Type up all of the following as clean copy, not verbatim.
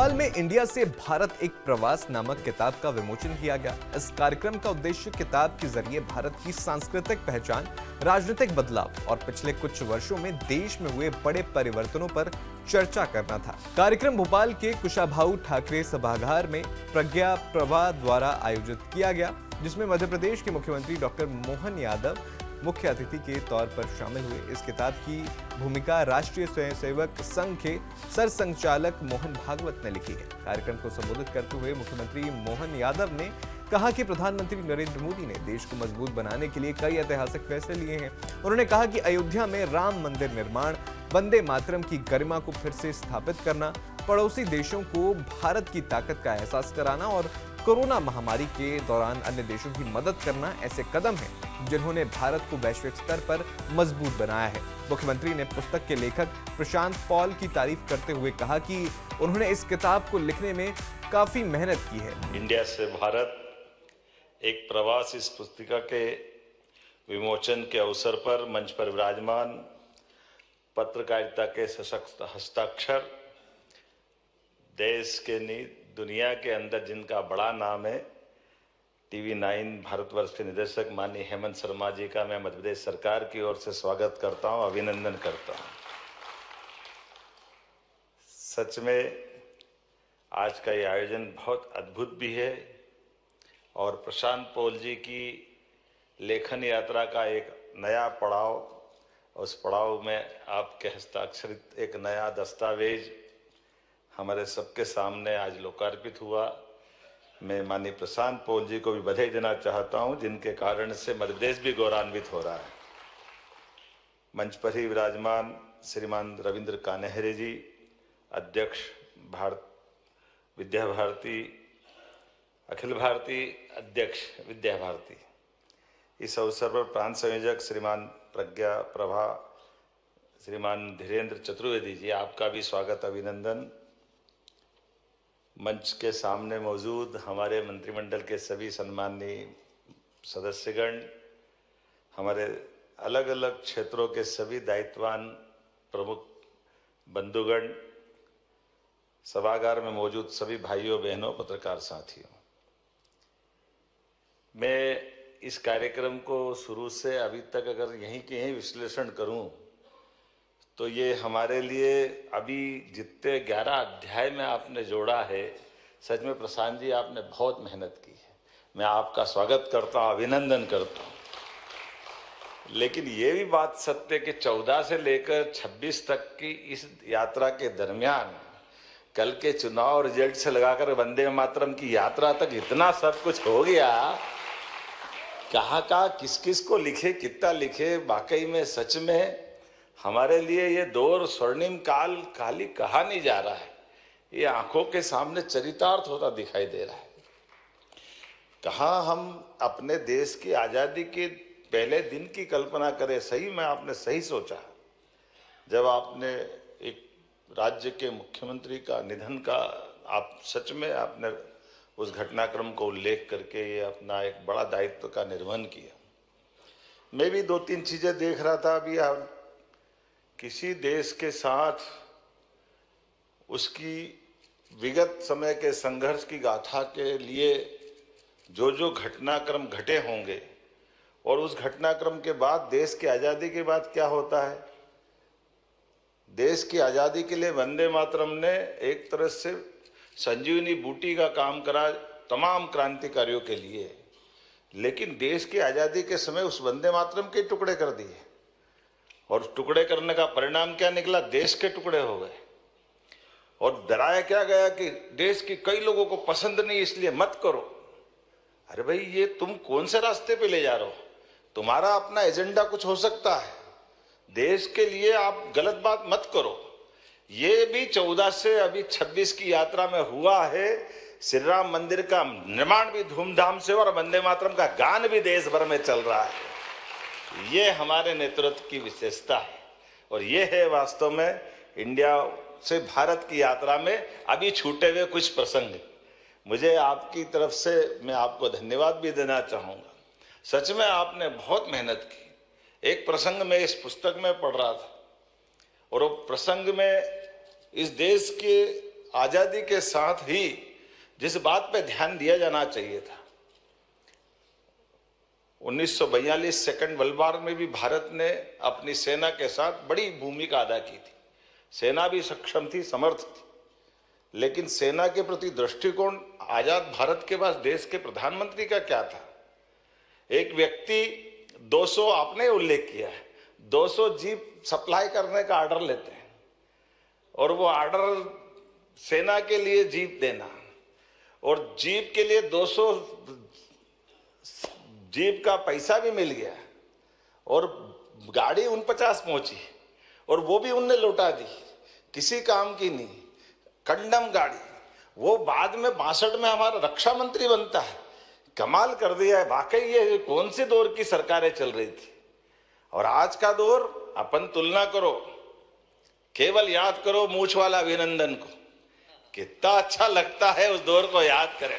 भोपाल में इंडिया से भारत एक प्रवास नामक किताब का विमोचन किया गया। इस कार्यक्रम का उद्देश्य किताब के जरिए भारत की सांस्कृतिक पहचान, राजनीतिक बदलाव और पिछले कुछ वर्षों में देश में हुए बड़े परिवर्तनों पर चर्चा करना था। कार्यक्रम भोपाल के कुशाभाऊ ठाकरे सभागार में प्रज्ञा प्रभा द्वारा आयोजित किया गया, जिसमें मध्य प्रदेश के मुख्यमंत्री डॉक्टर मोहन यादव मुख्य अतिथि के तौर पर शामिल हुए। इस किताब की भूमिका राष्ट्रीय स्वयंसेवक संघ के सरसंघचालक मोहन भागवत ने लिखी है। कार्यक्रम को संबोधित करते हुए मुख्यमंत्री मोहन यादव ने कहा कि प्रधानमंत्री नरेंद्र मोदी ने देश को मजबूत बनाने के लिए कई ऐतिहासिक फैसले लिए हैं। उन्होंने कहा कि अयोध्या में राम मंदिर निर्माण, वंदे मातरम की गरिमा को फिर से स्थापित करना, पड़ोसी देशों को भारत की ताकत का एहसास कराना और कोरोना महामारी के दौरान अन्य देशों की मदद करना ऐसे कदम हैं जिन्होंने भारत को वैश्विक स्तर पर मजबूत बनाया है। मुख्यमंत्री ने पुस्तक के लेखक प्रशांत पॉल की तारीफ करते हुए कहा कि उन्होंने इस किताब को लिखने में काफी मेहनत की है। इंडिया से भारत एक प्रवास इस पुस्तिका के विमोचन के अवसर पर मंच पर विराजमान पत्रकारिता के सशक्त हस्ताक्षर, देश के दुनिया के अंदर जिनका बड़ा नाम है, TV9 भारतवर्ष के निदेशक माननीय हेमंत शर्मा जी का मैं मध्य प्रदेश सरकार की ओर से स्वागत करता हूं, अभिनंदन करता हूं। सच में आज का ये आयोजन बहुत अद्भुत भी है और प्रशांत पॉल जी की लेखन यात्रा का एक नया पड़ाव, उस पड़ाव में आपके हस्ताक्षरित एक नया दस्तावेज हमारे सबके सामने आज लोकार्पित हुआ। मैं माननीय प्रशांत पॉल जी को भी बधाई देना चाहता हूं, जिनके कारण से मध्य प्रदेश भी गौरवान्वित हो रहा है। मंच पर ही विराजमान श्रीमान रविंद्र कान्हेरे जी, अध्यक्ष विद्या भारती, अखिल भारतीय अध्यक्ष विद्या भारती। इस अवसर पर प्रांत संयोजक श्रीमान प्रज्ञा प्रभा, श्रीमान धीरेन्द्र चतुर्वेदी जी, आपका भी स्वागत, अभिनंदन। मंच के सामने मौजूद हमारे मंत्रिमंडल के सभी सम्माननीय सदस्यगण, हमारे अलग अलग क्षेत्रों के सभी दायित्ववान प्रमुख बंधुगण, सभागार में मौजूद सभी भाइयों बहनों, पत्रकार साथियों, मैं इस कार्यक्रम को शुरू से अभी तक अगर यहीं के यहीं विश्लेषण करूं तो ये हमारे लिए अभी जितने 11 अध्याय में आपने जोड़ा है, सच में प्रशांत जी आपने बहुत मेहनत की है। मैं आपका स्वागत करता हूं, अभिनंदन करता हूं। लेकिन ये भी बात सत्य कि 14 से लेकर 26 तक की इस यात्रा के दरमियान कल के चुनाव रिजल्ट से लगाकर वंदे मातरम की यात्रा तक इतना सब कुछ हो गया, कहाँ किस किस को लिखे, कितना लिखे। वाकई में सच में हमारे लिए ये दौर स्वर्णिम काल खाली कहा नहीं जा रहा है, ये आंखों के सामने चरितार्थ होता दिखाई दे रहा है। कहाँ हम अपने देश की आज़ादी के पहले दिन की कल्पना करें। सही में आपने सही सोचा, जब आपने एक राज्य के मुख्यमंत्री का निधन का आप सच में आपने उस घटनाक्रम को उल्लेख करके ये अपना एक बड़ा दायित्व का निर्वहन किया। मैं भी 2-3 चीजें देख रहा था अभी। आप किसी देश के साथ उसकी विगत समय के संघर्ष की गाथा के लिए जो जो घटनाक्रम घटे होंगे और उस घटनाक्रम के बाद देश की आज़ादी के बाद क्या होता है। देश की आज़ादी के लिए वंदे मातरम ने एक तरह से संजीवनी बूटी का काम करा तमाम क्रांतिकारियों के लिए, लेकिन देश की आज़ादी के समय उस वंदे मातरम के टुकड़े कर दिए और टुकड़े करने का परिणाम क्या निकला, देश के टुकड़े हो गए। और डराया क्या गया कि देश की कई लोगों को पसंद नहीं, इसलिए मत करो। अरे भाई, ये तुम कौन से रास्ते पे ले जा रहे हो? तुम्हारा अपना एजेंडा कुछ हो सकता है, देश के लिए आप गलत बात मत करो। ये भी 14 से अभी 26 की यात्रा में हुआ है। श्री राम मंदिर का निर्माण भी धूमधाम से और वंदे मातरम का गान भी देश भर में चल रहा है। ये हमारे नेतृत्व की विशेषता है और ये है वास्तव में इंडिया से भारत की यात्रा में अभी छूटे हुए कुछ प्रसंग। मुझे आपकी तरफ से मैं आपको धन्यवाद भी देना चाहूँगा। सच में आपने बहुत मेहनत की। एक प्रसंग में इस पुस्तक में पढ़ रहा था और वो प्रसंग में इस देश के आजादी के साथ ही जिस बात पे ध्यान दिया जाना चाहिए था, 1942 सेकंड वर्ल्ड वॉर में भी भारत ने अपनी सेना के साथ बड़ी भूमिका अदा की थी। सेना भी सक्षम थी, समर्थ थी, लेकिन सेना के प्रति दृष्टिकोण आजाद भारत के पास देश के प्रधानमंत्री का क्या था? एक व्यक्ति 200, आपने उल्लेख किया है, 200 जीप सप्लाई करने का ऑर्डर लेते हैं और वो ऑर्डर सेना के लिए जीप देना, और जीप के लिए 200 जीप का पैसा भी मिल गया और गाड़ी 49 पहुंची और वो भी उनने लौटा दी, किसी काम की नहीं, कंडम गाड़ी। वो बाद में 62 में हमारा रक्षा मंत्री बनता है। कमाल कर दिया है वाकई, ये कौन से दौर की सरकारें चल रही थी। और आज का दौर, अपन तुलना करो, केवल याद करो मूछ वाला अभिनंदन को, कितना अच्छा लगता है उस दौर को याद करें।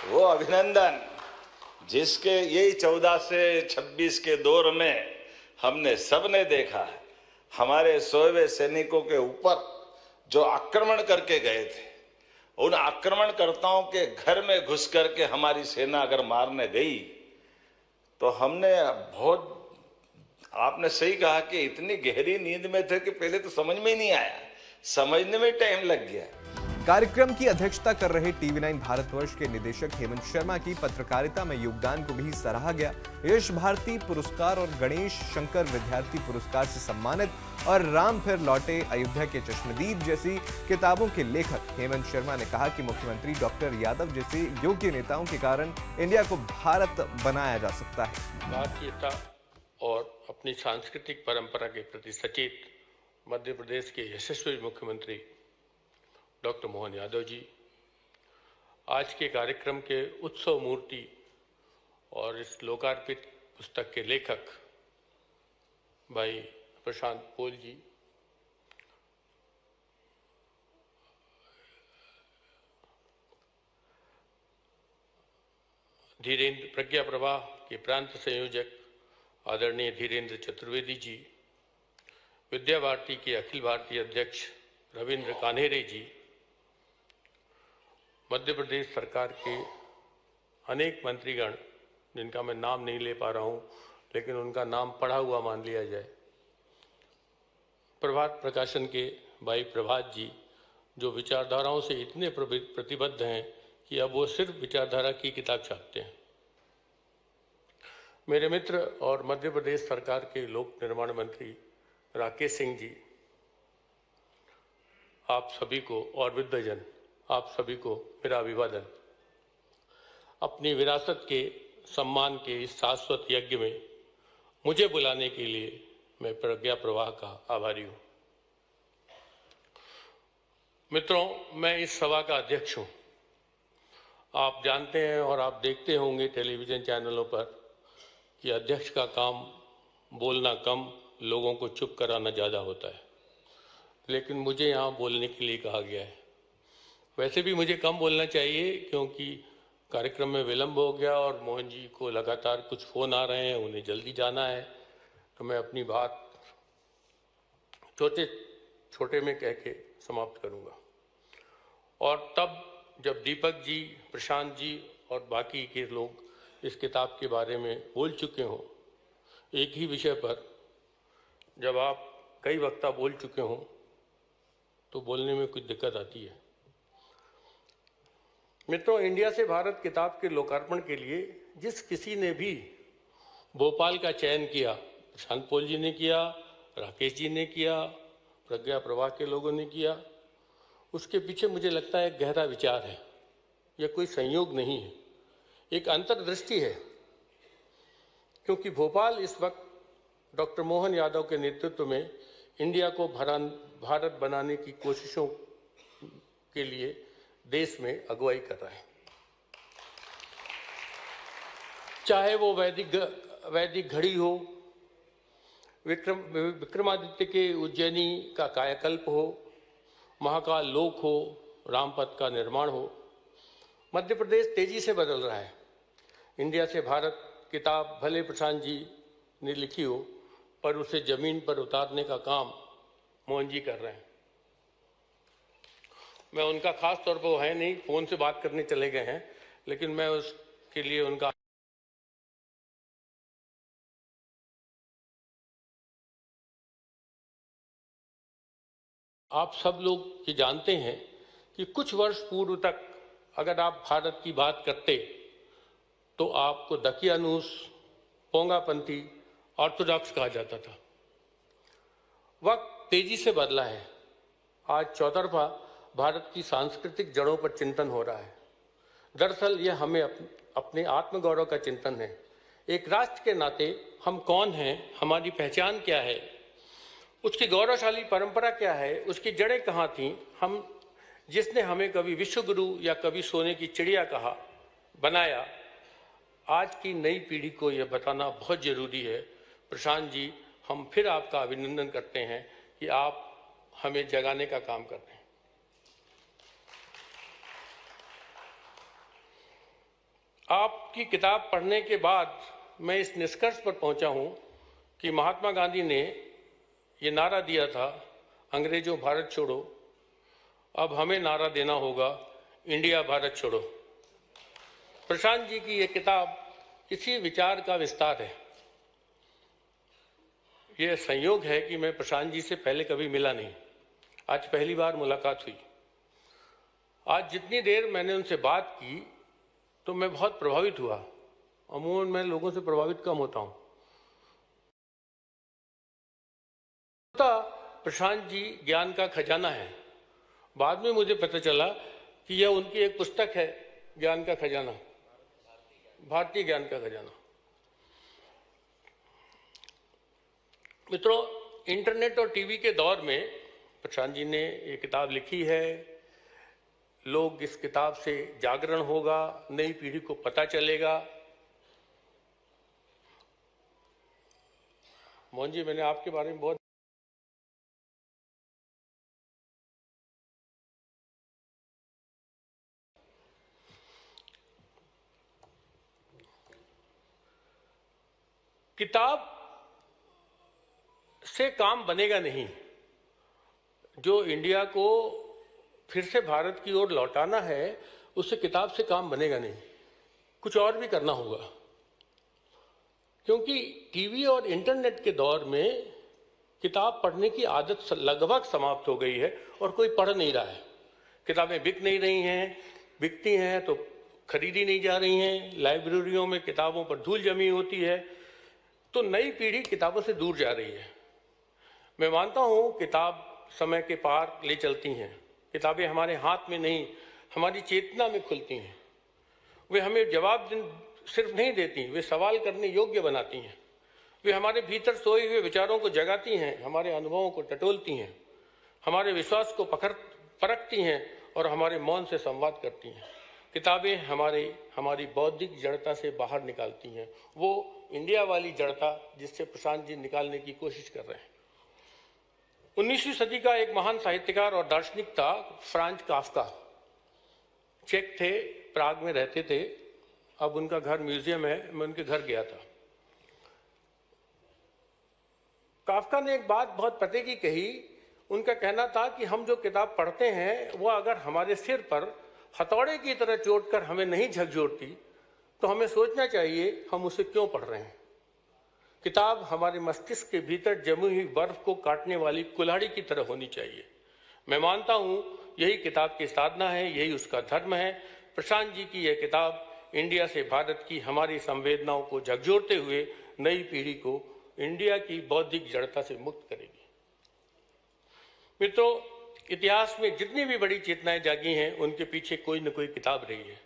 वो अभिनंदन जिसके यही 14 से 26 के दौर में हमने सबने देखा है, हमारे सोए सैनिकों के ऊपर जो आक्रमण करके गए थे, उन आक्रमणकर्ताओं के घर में घुस करके हमारी सेना अगर मारने गई तो हमने बहुत, आपने सही कहा कि इतनी गहरी नींद में थे कि पहले तो समझ में ही नहीं आया, समझने में टाइम लग गया। कार्यक्रम की अध्यक्षता कर रहे टीवी 9 भारतवर्ष के निदेशक हेमंत शर्मा की पत्रकारिता में योगदान को भी सराहा गया। यश भारती पुरस्कार और गणेश शंकर विद्यार्थी पुरस्कार से सम्मानित और राम फिर लौटे अयोध्या के चश्मदीद जैसी किताबों के लेखक हेमंत शर्मा ने कहा कि मुख्यमंत्री डॉक्टर यादव जैसे योग्य नेताओं के कारण इंडिया को भारत बनाया जा सकता है। भारतीयता और अपनी सांस्कृतिक परंपरा के प्रति सचेत मध्य प्रदेश के यशस्वी मुख्यमंत्री डॉक्टर मोहन यादव जी आज के कार्यक्रम के उत्सव मूर्ति और इस लोकार्पित पुस्तक के लेखक भाई प्रशांत पोल जी, धीरेन्द्र प्रज्ञा प्रवाह के प्रांत संयोजक आदरणीय धीरेन्द्र चतुर्वेदी जी, विद्या भारती के अखिल भारतीय अध्यक्ष रविंद्र कान्हेरे जी, मध्य प्रदेश सरकार के अनेक मंत्रीगण जिनका मैं नाम नहीं ले पा रहा हूं, लेकिन उनका नाम पढ़ा हुआ मान लिया जाए, प्रभात प्रकाशन के भाई प्रभात जी, जो विचारधाराओं से इतने प्रतिबद्ध हैं कि अब वो सिर्फ विचारधारा की किताब छापते हैं, मेरे मित्र और मध्य प्रदेश सरकार के लोक निर्माण मंत्री राकेश सिंह जी, आप सभी को और वृद्धजन, आप सभी को मेरा अभिवादन। अपनी विरासत के सम्मान के इस शाश्वत यज्ञ में मुझे बुलाने के लिए मैं प्रज्ञा प्रवाह का आभारी हूँ। मित्रों, मैं इस सभा का अध्यक्ष हूँ। आप जानते हैं और आप देखते होंगे टेलीविज़न चैनलों पर कि अध्यक्ष का काम बोलना कम, लोगों को चुप कराना ज़्यादा होता है, लेकिन मुझे यहाँ बोलने के लिए कहा गया है। वैसे भी मुझे कम बोलना चाहिए क्योंकि कार्यक्रम में विलंब हो गया और मोहन जी को लगातार कुछ फ़ोन आ रहे हैं, उन्हें जल्दी जाना है, तो मैं अपनी बात छोटे में कह के समाप्त करूँगा। और तब जब दीपक जी, प्रशांत जी और बाकी के लोग इस किताब के बारे में बोल चुके हों, एक ही विषय पर जब आप कई वक्ता बोल चुके हों तो बोलने में कुछ दिक्कत आती है। मित्रों, इंडिया से भारत किताब के लोकार्पण के लिए जिस किसी ने भी भोपाल का चयन किया, प्रशांत पोल जी ने किया, राकेश जी ने किया, प्रज्ञा प्रवाह के लोगों ने किया, उसके पीछे मुझे लगता है गहरा विचार है। यह कोई संयोग नहीं है, एक अंतर्दृष्टि है, क्योंकि भोपाल इस वक्त डॉक्टर मोहन यादव के नेतृत्व में इंडिया को भारत बनाने की कोशिशों के लिए देश में अगुवाई कर रहा है। चाहे वो वैदिक घड़ी हो, विक्रमादित्य के उज्जैनी का कायाकल्प हो, महाकाल लोक हो, रामपथ का निर्माण हो, मध्य प्रदेश तेजी से बदल रहा है। इंडिया से भारत किताब भले प्रशांत जी ने लिखी हो, पर उसे जमीन पर उतारने का काम मोहन जी कर रहे हैं। मैं उनका खास तौर पर वो है नहीं, फोन से बात करने चले गए हैं, लेकिन मैं उसके लिए उनका आप सब लोग ये जानते हैं कि कुछ वर्ष पूर्व तक अगर आप भारत की बात करते तो आपको दकियानूस, पोंगापंथी, ऑर्थोडॉक्स कहा जाता था। वक्त तेजी से बदला है। आज चौतरफा भारत की सांस्कृतिक जड़ों पर चिंतन हो रहा है। दरअसल यह हमें अपने आत्मगौरव का चिंतन है। एक राष्ट्र के नाते हम कौन हैं, हमारी पहचान क्या है, उसकी गौरवशाली परंपरा क्या है, उसकी जड़ें कहाँ थीं, जिसने हमें कभी विश्वगुरु या कभी सोने की चिड़िया कहा, बनाया, आज की नई पीढ़ी को यह बताना बहुत जरूरी है। प्रशांत जी, हम फिर आपका अभिनंदन करते हैं कि आप हमें जगाने का काम कर रहे हैं। आपकी किताब पढ़ने के बाद मैं इस निष्कर्ष पर पहुंचा हूं कि महात्मा गांधी ने ये नारा दिया था, अंग्रेजों भारत छोड़ो, अब हमें नारा देना होगा, इंडिया भारत छोड़ो। प्रशांत जी की ये किताब इसी विचार का विस्तार है। ये संयोग है कि मैं प्रशांत जी से पहले कभी मिला नहीं, आज पहली बार मुलाकात हुई। आज जितनी देर मैंने उनसे बात की तो मैं बहुत प्रभावित हुआ। अमूमन मैं लोगों से प्रभावित कम होता हूं। प्रशांत जी ज्ञान का खजाना है। बाद में मुझे पता चला कि यह उनकी एक पुस्तक है, ज्ञान का खजाना, भारतीय ज्ञान का खजाना। मित्रों, इंटरनेट और टीवी के दौर में प्रशांत जी ने ये किताब लिखी है। लोग इस किताब से जागरण होगा, नई पीढ़ी को पता चलेगा। मोहन जी, मैंने आपके बारे में बहुत किताब से काम बनेगा नहीं। जो इंडिया को फिर से भारत की ओर लौटाना है, उससे किताब से काम बनेगा नहीं, कुछ और भी करना होगा। क्योंकि टीवी और इंटरनेट के दौर में किताब पढ़ने की आदत लगभग समाप्त हो गई है और कोई पढ़ नहीं रहा है। किताबें बिक नहीं रही हैं, बिकती हैं तो खरीदी नहीं जा रही हैं। लाइब्रेरियों में किताबों पर धूल जमी होती है, तो नई पीढ़ी किताबों से दूर जा रही है। मैं मानता हूं किताब समय के पार ले चलती हैं। किताबें हमारे हाथ में नहीं, हमारी चेतना में खुलती हैं। वे हमें जवाब सिर्फ नहीं देती, वे सवाल करने योग्य बनाती हैं। वे हमारे भीतर सोए हुए विचारों को जगाती हैं, हमारे अनुभवों को टटोलती हैं, हमारे विश्वास को परखती हैं और हमारे मौन से संवाद करती हैं। किताबें हमारी बौद्धिक जड़ता से बाहर निकालती हैं, वो इंडिया वाली जड़ता जिससे प्रशांत जी निकालने की कोशिश कर रहे हैं। 19वीं सदी का एक महान साहित्यकार और दार्शनिक था फ्रांज काफ्का। चेक थे, प्राग में रहते थे। अब उनका घर म्यूजियम है, मैं उनके घर गया था। काफ्का ने एक बात बहुत पते की कही। उनका कहना था कि हम जो किताब पढ़ते हैं वो अगर हमारे सिर पर हथौड़े की तरह चोट कर हमें नहीं झकझोरती तो हमें सोचना चाहिए हम उसे क्यों पढ़ रहे हैं। किताब हमारे मस्तिष्क के भीतर जमी हुई बर्फ को काटने वाली कुल्हाड़ी की तरह होनी चाहिए। मैं मानता हूं यही किताब की साधना है, यही उसका धर्म है। प्रशांत जी की यह किताब इंडिया से भारत की हमारी संवेदनाओं को झकझोरते हुए नई पीढ़ी को इंडिया की बौद्धिक जड़ता से मुक्त करेगी। मित्रों, इतिहास में जितनी भी बड़ी चेतनाएं जागी हैं उनके पीछे कोई न कोई किताब रही है।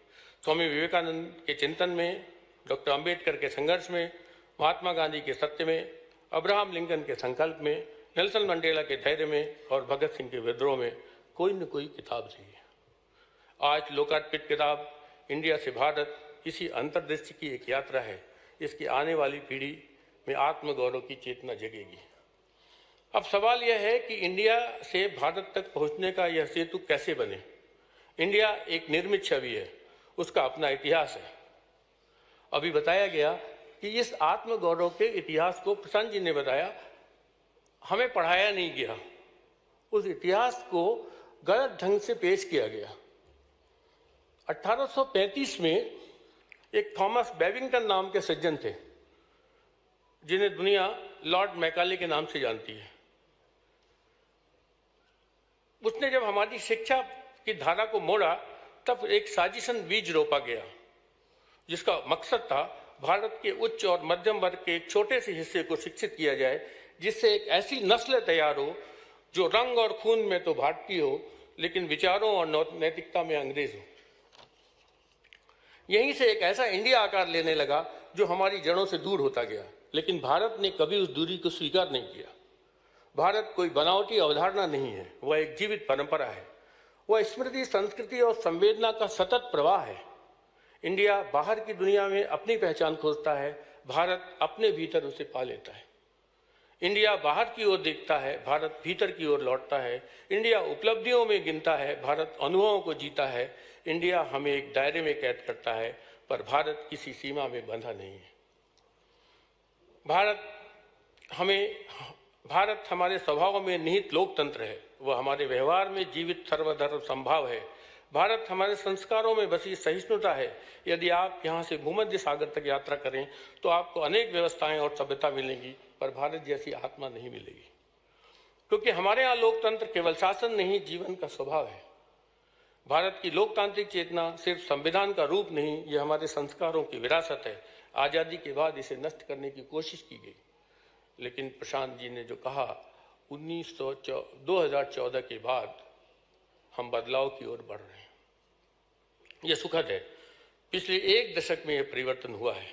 स्वामी विवेकानंद के चिंतन में, डॉक्टर अंबेडकर के संघर्ष में, महात्मा गांधी के सत्य में, अब्राहम लिंकन के संकल्प में, नेल्सन मंडेला के धैर्य में और भगत सिंह के विद्रोह में कोई न कोई किताब रही है। आज लोकार्पित किताब इंडिया से भारत इसी अंतर्दृष्टि की एक यात्रा है। इसकी आने वाली पीढ़ी में आत्मगौरव की चेतना जगेगी। अब सवाल यह है कि इंडिया से भारत तक पहुंचने का यह सेतु कैसे बने। इंडिया एक निर्मित छवि है, उसका अपना इतिहास है। अभी बताया गया कि इस आत्मगौरव के इतिहास को प्रशांत जी ने बताया, हमें पढ़ाया नहीं गया। उस इतिहास को गलत ढंग से पेश किया गया। 1835 में एक थॉमस बेबिंगटन नाम के सज्जन थे, जिन्हें दुनिया लॉर्ड मैकाले के नाम से जानती है। उसने जब हमारी शिक्षा की धारा को मोड़ा, तब एक साजिशन बीज रोपा गया, जिसका मकसद था भारत के उच्च और मध्यम वर्ग के एक छोटे से हिस्से को शिक्षित किया जाए, जिससे एक ऐसी नस्ल तैयार हो जो रंग और खून में तो भारतीय हो, लेकिन विचारों और नैतिकता में अंग्रेज हो। यहीं से एक ऐसा इंडिया आकार लेने लगा जो हमारी जड़ों से दूर होता गया, लेकिन भारत ने कभी उस दूरी को स्वीकार नहीं किया। भारत कोई बनावटी अवधारणा नहीं है, वह एक जीवित परंपरा है। वह स्मृति, संस्कृति और संवेदना का सतत प्रवाह है। इंडिया बाहर की दुनिया में अपनी पहचान खोजता है, भारत अपने भीतर उसे पा लेता है। इंडिया बाहर की ओर देखता है, भारत भीतर की ओर लौटता है। इंडिया उपलब्धियों में गिनता है, भारत अनुभवों को जीता है। इंडिया हमें एक दायरे में कैद करता है, पर भारत किसी सीमा में बंधा नहीं है। भारत हमारे स्वभाव में निहित लोकतंत्र है, वह हमारे व्यवहार में जीवित सर्वधर्म संभाव है। भारत हमारे संस्कारों में बसी सहिष्णुता है। यदि आप यहाँ से भूमध्य सागर तक यात्रा करें तो आपको अनेक व्यवस्थाएं और सभ्यता मिलेंगी, पर भारत जैसी आत्मा नहीं मिलेगी, क्योंकि हमारे यहाँ लोकतंत्र केवल शासन नहीं, जीवन का स्वभाव है। भारत की लोकतांत्रिक चेतना सिर्फ संविधान का रूप नहीं, यह हमारे संस्कारों की विरासत है। आज़ादी के बाद इसे नष्ट करने की कोशिश की गई, लेकिन प्रशांत जी ने जो कहा, 2014 के बाद हम बदलाव की ओर बढ़ रहे हैं। यह सुखद है। पिछले एक दशक में यह परिवर्तन हुआ है।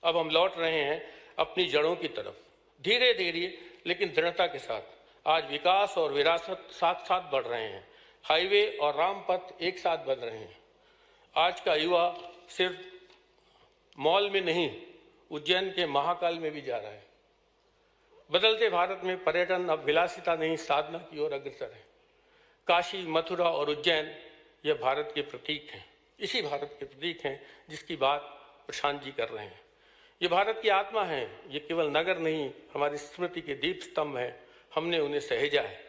अब हम लौट रहे हैं अपनी जड़ों की तरफ, धीरे धीरे लेकिन दृढ़ता के साथ। आज विकास और विरासत साथ साथ बढ़ रहे हैं। हाईवे और रामपथ एक साथ बन रहे हैं। आज का युवा सिर्फ मॉल में नहीं, उज्जैन के महाकाल में भी जा रहा है। बदलते भारत में पर्यटन अब विलासिता नहीं, साधना की ओर अग्रसर है। काशी, मथुरा और उज्जैन यह भारत के प्रतीक हैं। इसी भारत के प्रतीक हैं जिसकी बात प्रशांत जी कर रहे हैं। ये भारत की आत्मा है। ये केवल नगर नहीं, हमारी स्मृति के दीप स्तंभ हैं। हमने उन्हें सहेजा है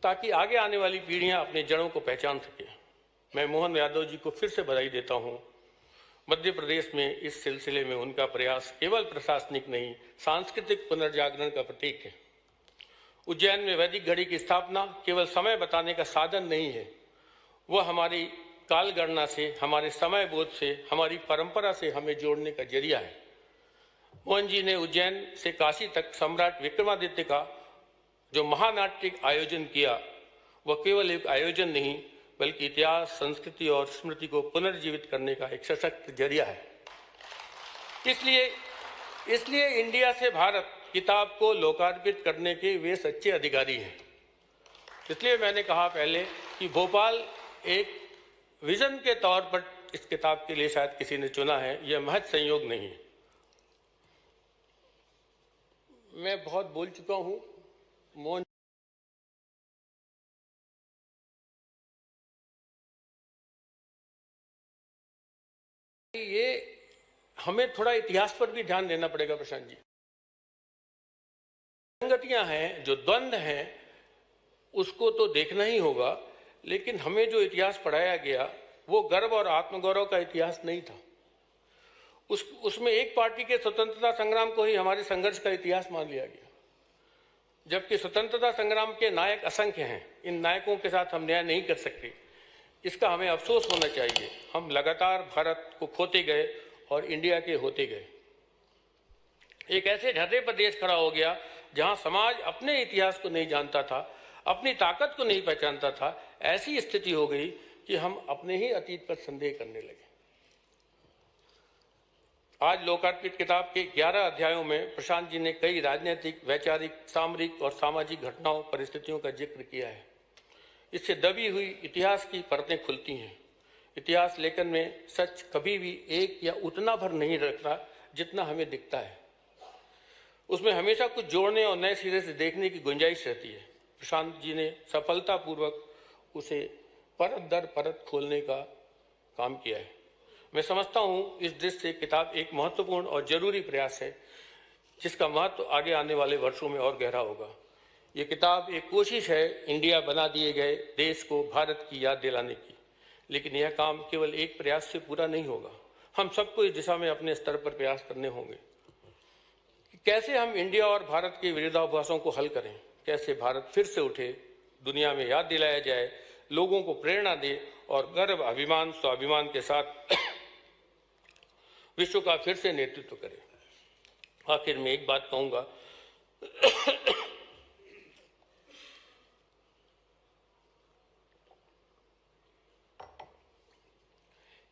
ताकि आगे आने वाली पीढ़ियां अपने जड़ों को पहचान सके। मैं मोहन यादव जी को फिर से बधाई देता हूं। मध्य प्रदेश में इस सिलसिले में उनका प्रयास केवल प्रशासनिक नहीं, सांस्कृतिक पुनर्जागरण का प्रतीक है। उज्जैन में वैदिक घड़ी की स्थापना केवल समय बताने का साधन नहीं है, वह हमारी कालगणना से, हमारे समय बोध से, हमारी परंपरा से हमें जोड़ने का जरिया है। मोहन जी ने उज्जैन से काशी तक सम्राट विक्रमादित्य का जो महानाट्य आयोजन किया, वह केवल एक आयोजन नहीं बल्कि इतिहास, संस्कृति और स्मृति को पुनर्जीवित करने का एक सशक्त जरिया है। इसलिए इंडिया से भारत किताब को लोकार्पित करने के वे सच्चे अधिकारी हैं। इसलिए मैंने कहा पहले कि भोपाल एक विजन के तौर पर इस किताब के लिए शायद किसी ने चुना है, यह महज संयोग नहीं है। मैं बहुत बोल चुका हूं। मोहन ये हमें थोड़ा इतिहास पर भी ध्यान देना पड़ेगा प्रशांत जी। संगतियां हैं, जो द्वंद्व हैं, उसको तो देखना ही होगा, लेकिन हमें जो इतिहास पढ़ाया गया वो गर्व और आत्मगौरव का इतिहास नहीं था। उसमें एक पार्टी के स्वतंत्रता संग्राम को ही हमारे संघर्ष का इतिहास मान लिया गया, जबकि स्वतंत्रता संग्राम के नायक असंख्य हैं। इन नायकों के साथ हम न्याय नहीं कर सकते, इसका हमें अफसोस होना चाहिए। हम लगातार भारत को खोते गए और इंडिया के होते गए। एक ऐसे ढर्रे पर देश खड़ा हो गया जहां समाज अपने इतिहास को नहीं जानता था, अपनी ताकत को नहीं पहचानता था। ऐसी स्थिति हो गई कि हम अपने ही अतीत पर संदेह करने लगे। आज लोकार्पित किताब के 11 अध्यायों में प्रशांत जी ने कई राजनीतिक, वैचारिक, सामरिक और सामाजिक घटनाओं, परिस्थितियों का जिक्र किया है। इससे दबी हुई इतिहास की परतें खुलती हैं। इतिहास लेखन में सच कभी भी एक या उतना भर नहीं रखता जितना हमें दिखता है। उसमें हमेशा कुछ जोड़ने और नए सिरे से देखने की गुंजाइश रहती है। प्रशांत जी ने सफलतापूर्वक उसे परत दर परत खोलने का काम किया है। मैं समझता हूँ इस दृष्टि से किताब एक महत्वपूर्ण और जरूरी प्रयास है, जिसका महत्व आगे आने वाले वर्षों में और गहरा होगा। ये किताब एक कोशिश है इंडिया बना दिए गए देश को भारत की याद दिलाने की, लेकिन यह काम केवल एक प्रयास से पूरा नहीं होगा। हम सबको इस दिशा में अपने स्तर पर प्रयास करने होंगे कि कैसे हम इंडिया और भारत के विरोधाभासों को हल करें, कैसे भारत फिर से उठे, दुनिया में याद दिलाया जाए, लोगों को प्रेरणा दे और गर्व, अभिमान, स्वाभिमान के साथ विश्व का फिर से नेतृत्व करे। आखिर में एक बात कहूंगा,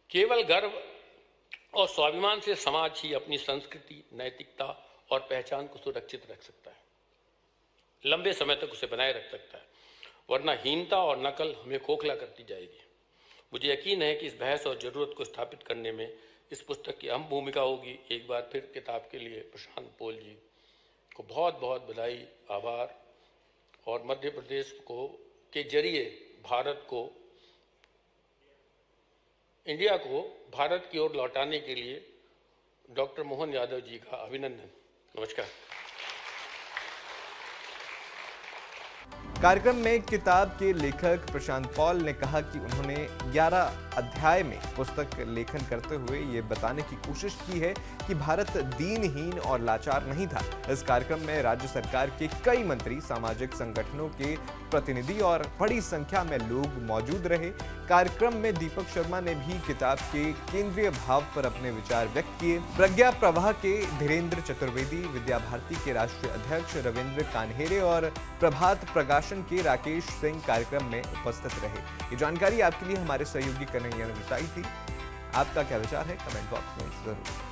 केवल गर्व और स्वाभिमान से समाज ही अपनी संस्कृति, नैतिकता और पहचान को सुरक्षित रख सकता है, लंबे समय तक उसे बनाए रख सकता है, वरना हीनता और नकल हमें खोखला करती जाएगी। मुझे यकीन है कि इस बहस और जरूरत को स्थापित करने में इस पुस्तक की अहम भूमिका होगी। एक बार फिर किताब के लिए प्रशांत पोल जी को बहुत बहुत बधाई, आभार, और मध्य प्रदेश को के जरिए भारत को, इंडिया को भारत की ओर लौटाने के लिए डॉक्टर मोहन यादव जी का अभिनंदन। नमस्कार। कार्यक्रम में किताब के लेखक प्रशांत पॉल ने कहा कि उन्होंने 11 अध्याय में पुस्तक लेखन करते हुए ये बताने की कोशिश की है कि भारत दीनहीन और लाचार नहीं था। इस कार्यक्रम में राज्य सरकार के कई मंत्री, सामाजिक संगठनों के प्रतिनिधि और बड़ी संख्या में लोग मौजूद रहे। कार्यक्रम में दीपक शर्मा ने भी किताब के केंद्रीय भाव पर अपने विचार व्यक्त किए। प्रज्ञा प्रवाह के धीरेन्द्र चतुर्वेदी, विद्या भारती के राष्ट्रीय अध्यक्ष रविंद्र कान्हेरे और प्रभात प्रकाशन के राकेश सिंह कार्यक्रम में उपस्थित रहे। ये जानकारी आपके लिए हमारे सहयोगी कन्हैया ने बताई थी। आपका क्या विचार है, कमेंट बॉक्स में जरूर